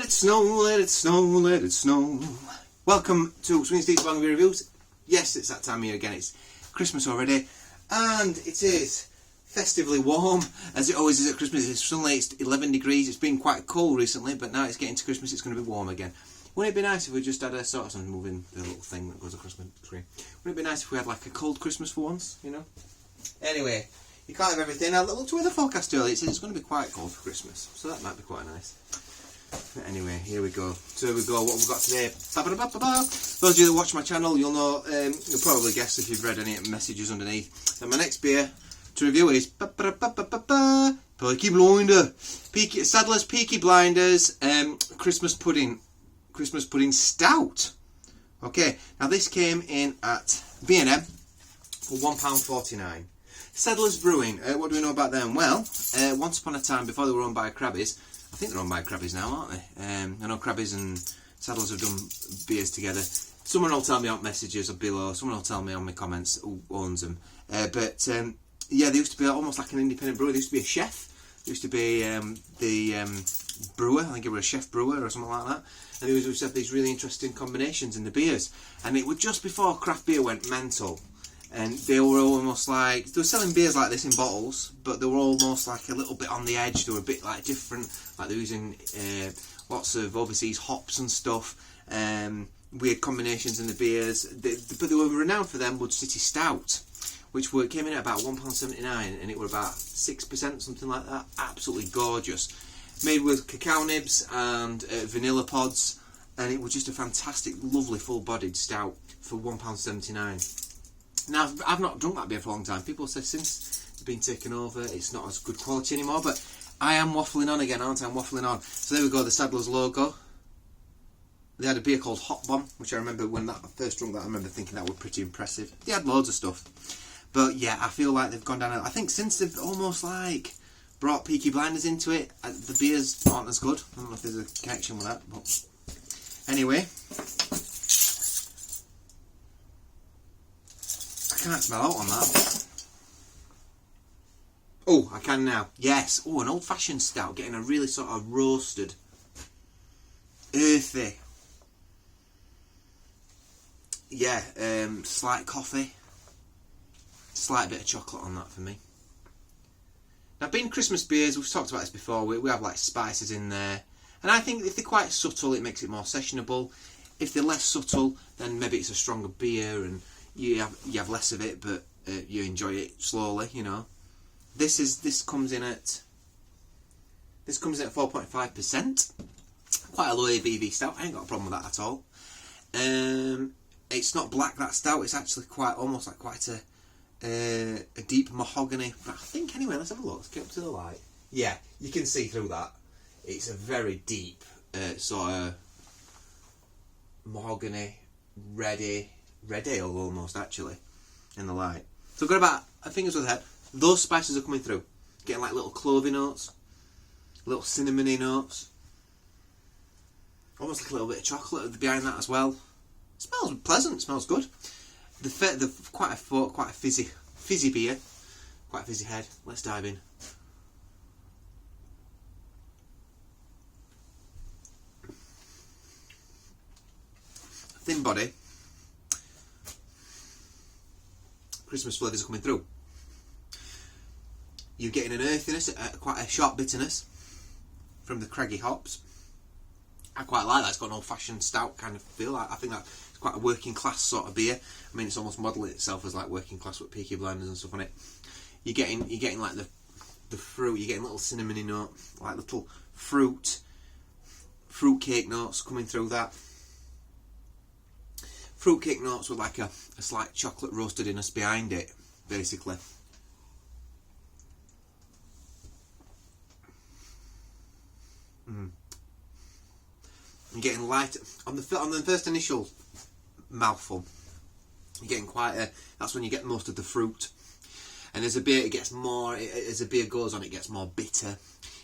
it snow, let it snow, let it snow. Welcome to Swing Steve's Bang Reviews. Yes, it's that time of year again. It's Christmas already, and it is festively warm, as it always is at Christmas. It's suddenly it's 11 degrees. It's been quite cold recently, but now it's getting to Christmas. It's going to be warm again. Wouldn't it be nice if we just had a sort of some moving the little thing that goes across the screen? Wouldn't it be nice if we had like a cold Christmas for once? You know. Anyway, you can't have everything. I looked at the forecast earlier. It says it's going to be quite cold for Christmas, so that might be quite nice. But anyway, here we go. So here we go. What we've got today. Those of you that watch my channel, you'll know. You'll probably guess if you've read any messages underneath. And my next beer to review is Peaky Blinder. Sadlers Peaky Blinders Christmas pudding stout. Okay, now this came in at B&M for £1.49. Sadlers Brewing. What do we know about them? Well, once upon a time, before they were owned by Krabby's, I think they're owned by Krabby's now, aren't they? I know Krabby's and Sadlers have done beers together. Someone will tell me on messages below. Someone will tell me on my comments who owns them. Yeah, they used to be almost like an independent brewer. They used to be a chef. They used to be the brewer. I think he was a chef brewer or something like that. And they used to have these really interesting combinations in the beers. And it was just before craft beer went mental. And they were almost like, they were selling beers like this in bottles, but they were almost like a little bit on the edge. They were a bit like different, like they were using lots of overseas hops and stuff, weird combinations in the beers. But they were renowned for them Wood City Stout, which came in at about £1.79, and it were about 6%, something like that. Absolutely gorgeous. Made with cacao nibs and vanilla pods, and it was just a fantastic, lovely, full-bodied stout for £1.79. Now, I've not drunk that beer for a long time. People say since it's been taken over, it's not as good quality anymore, but I am waffling on again, aren't I? I'm waffling on. So there we go, the Sadlers logo. They had a beer called Hot Bomb, which I remember when I first drunk that, I remember thinking that was pretty impressive. They had loads of stuff. But yeah, I feel like they've gone down, I think since they've almost like brought Peaky Blinders into it, the beers aren't as good. I don't know if there's a connection with that, but anyway. I can't smell out on that. Oh, I can now. Yes. Oh, an old-fashioned stout, getting a really sort of roasted, earthy. Yeah, slight coffee. Slight bit of chocolate on that for me. Now, being Christmas beers, we've talked about this before, we have like spices in there. And I think if they're quite subtle, it makes it more sessionable. If they're less subtle, then maybe it's a stronger beer and you have less of it, but you enjoy it slowly, you know. This comes in at 4.5%. Quite a low ABV stout. I ain't got a problem with that at all. It's not black, that stout. It's actually almost like quite a deep mahogany. I think anyway. Let's have a look. Let's get up to the light. Yeah, you can see through that. It's a very deep sort of mahogany, red ale almost, actually, in the light. So I've got about a finger's worth ahead. Those spices are coming through, getting like little clovey notes, little cinnamony notes, almost like a little bit of chocolate behind that as well. It smells pleasant, smells good. The quite a fizzy beer, quite a fizzy head. Let's dive in. Thin body. Christmas flavours are coming through. You're getting an earthiness, quite a sharp bitterness from the craggy hops. I quite like that. It's got an old-fashioned stout kind of feel. I think that it's quite a working class sort of beer. I mean, it's almost modelling itself as like working class with Peaky Blinders and stuff on it. You're getting like the fruit. You're getting little cinnamony note, like little fruit cake notes coming through that. Fruitcake notes with like a slight chocolate roastedness behind it, basically. You're getting light on the first initial mouthful. You're getting that's when you get most of the fruit. And as a beer, it gets more. As a beer goes on, it gets more bitter.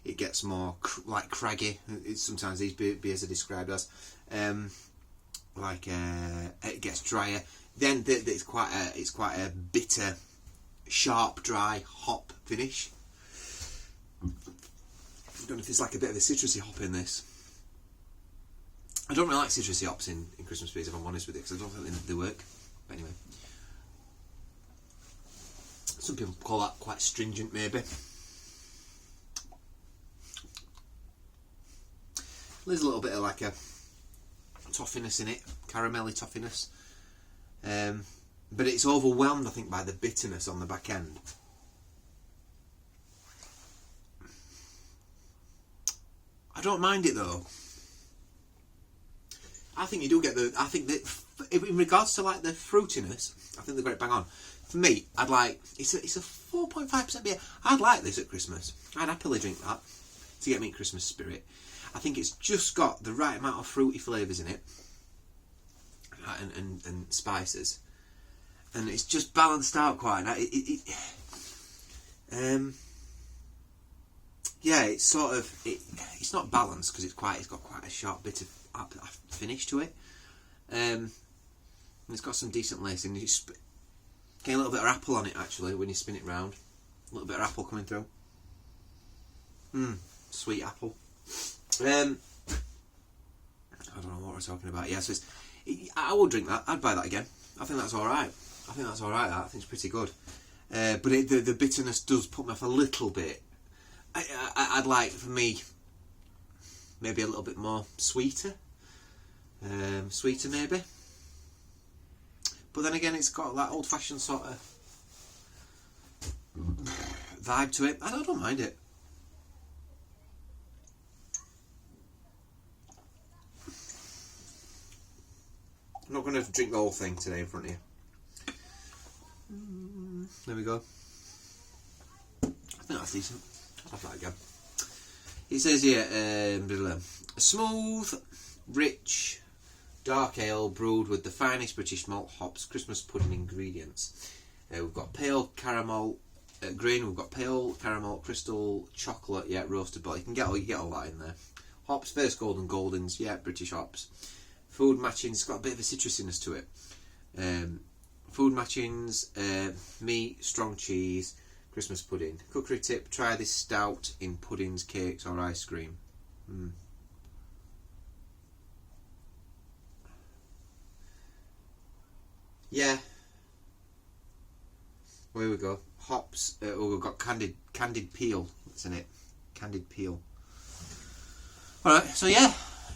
It gets more like craggy. Sometimes these beers are described as. It gets drier. Then it's quite a bitter, sharp, dry hop finish. I don't know if there's like a bit of a citrusy hop in this. I don't really like citrusy hops in Christmas beers, if I'm honest with you, because I don't think they work. But anyway. Some people call that quite stringent, maybe. There's a little bit of like a toffiness in it, caramelly toffiness. But it's overwhelmed, I think, by the bitterness on the back end. I don't mind it though. I think you do get the. I think that in regards to like the fruitiness, I think they're great bang on. For me, I'd like it's a 4.5% beer. I'd like this at Christmas. I'd happily drink that to get me in Christmas spirit. I think it's just got the right amount of fruity flavours in it, and spices, and it's just balanced out quite. Yeah, it's sort of it's not balanced because it's got quite a sharp bit of finish to it. And it's got some decent lacing. You get a little bit of apple on it actually when you spin it round. A little bit of apple coming through. Sweet apple. I don't know what we're talking about. Yeah, so I would drink that. I'd buy that again. I think that's all right. I think it's pretty good. But the bitterness does put me off a little bit. I'd like, for me, maybe a little bit more sweeter. Sweeter maybe. But then again, it's got that old-fashioned sort of vibe to it. I don't mind it. I'm not going to drink the whole thing today in front of you. There we go. I think that's decent. I'll have that again. It says here, a smooth, rich, dark ale brewed with the finest British malt hops, Christmas pudding ingredients. We've got pale caramel green. We've got pale caramel, crystal, chocolate. Yeah, roasted. But you get all that in there. Hops, first golden goldens. Yeah, British hops. Food matchings. It's got a bit of a citrusiness to it. Food matchings. Meat, strong cheese. Christmas pudding. Cookery tip: try this stout in puddings, cakes, or ice cream. Yeah. Where we go? Hops. We've got candied peel. What's in it? Candied peel. All right. So yeah,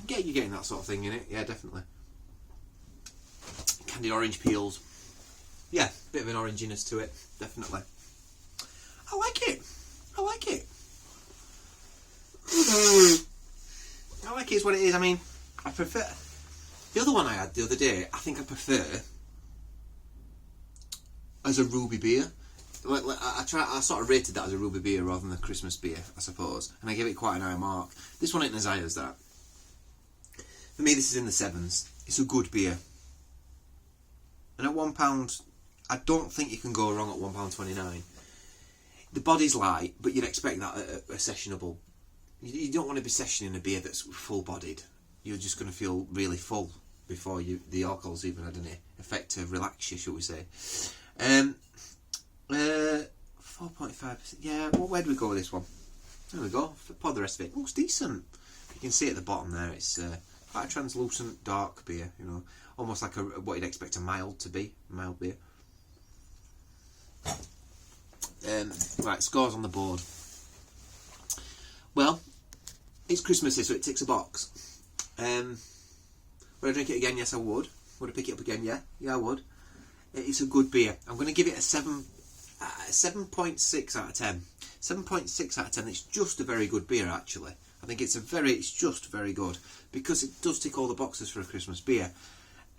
you're getting that sort of thing in it. Yeah, definitely. Candied orange peels. Yeah, bit of an oranginess to it. Definitely. I like it. I like it is what it is. I mean, I prefer the other one I had the other day. I think I prefer as a ruby beer. I sort of rated that as a ruby beer rather than a Christmas beer, I suppose, and I gave it quite an high mark. This one ain't as high as that. For me, this is in the 7s. It's a good beer, and at £1, I don't think you can go wrong at £1.29. The body's light, but you'd expect that at a sessionable. You don't want to be sessioning a beer that's full-bodied. You're just going to feel really full before the alcohol's even had any effect to relax you, shall we say. 4.5%. Yeah, where do we go with this one? There we go. Pour the rest of it. Oh, it's decent. You can see at the bottom there, it's quite a translucent, dark beer. You know, almost like what you'd expect a mild to be. Mild beer. Right, scores on the board. Well, it's Christmassy, so it ticks a box. Would I drink it again? Yes, I would. Would I pick it up again? Yeah, I would. It's a good beer. I'm going to give it a 7.6 out of 10. 7.6 out of 10. It's just a very good beer, actually. I think it's just very good because it does tick all the boxes for a Christmas beer.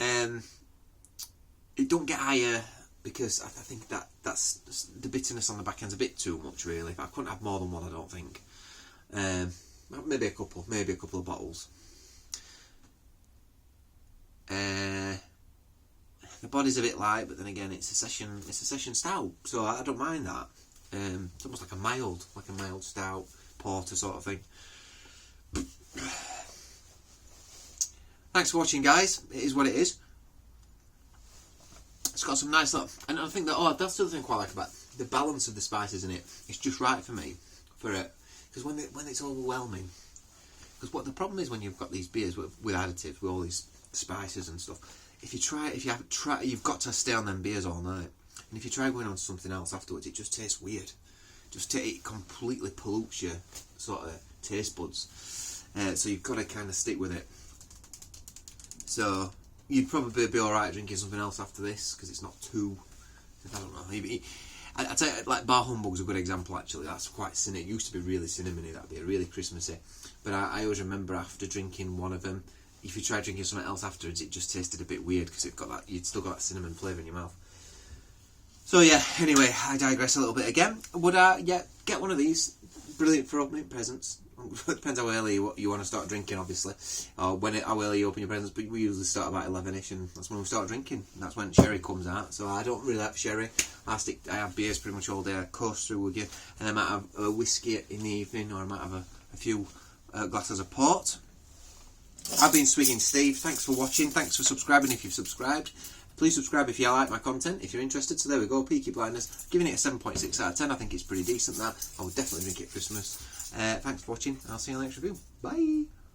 It don't get higher because I think that's the bitterness on the back end's a bit too much, really. I couldn't have more than one, I don't think. Maybe a couple of bottles. The body's a bit light, but then again, it's a session stout, so I don't mind that. It's almost like a mild stout porter sort of thing. Thanks for watching, guys. It is what it is. It's got some nice stuff, and I think that that's the other thing I quite like about the balance of the spices in it. It's just right for me for it, because when it's overwhelming, Because what the problem is when you've got these beers with additives, with all these spices and stuff, you've got to stay on them beers all night. And if you try going on to something else afterwards, it just tastes weird. It completely pollutes your sort of taste buds. So you've got to kind of stick with it. So you'd probably be alright drinking something else after this, because it's not too, I don't know. I'd say like Bar Humbug's a good example actually. That's quite cinnamon. It used to be really cinnamony, that'd be really Christmassy. But I always remember after drinking one of them, if you try drinking something else afterwards, it just tasted a bit weird because you'd still got that cinnamon flavour in your mouth. So yeah, anyway, I digress a little bit again. Would get one of these. Brilliant for opening presents. Depends how early you want to start drinking, obviously, or how early you open your presents. But we usually start about 11ish, and that's when we start drinking. That's when sherry comes out. So I don't really have sherry. I have beers pretty much all day. I coast through with you, and I might have a whiskey in the evening, or I might have a few glasses of port. I've been Swigging Steve. Thanks for watching. Thanks for subscribing if you've subscribed. Please subscribe if you like my content, if you're interested. So there we go, Peaky Blinders. Giving it a 7.6 out of 10. I think it's pretty decent, that. I would definitely drink it at Christmas. Thanks for watching, and I'll see you in the next review. Bye!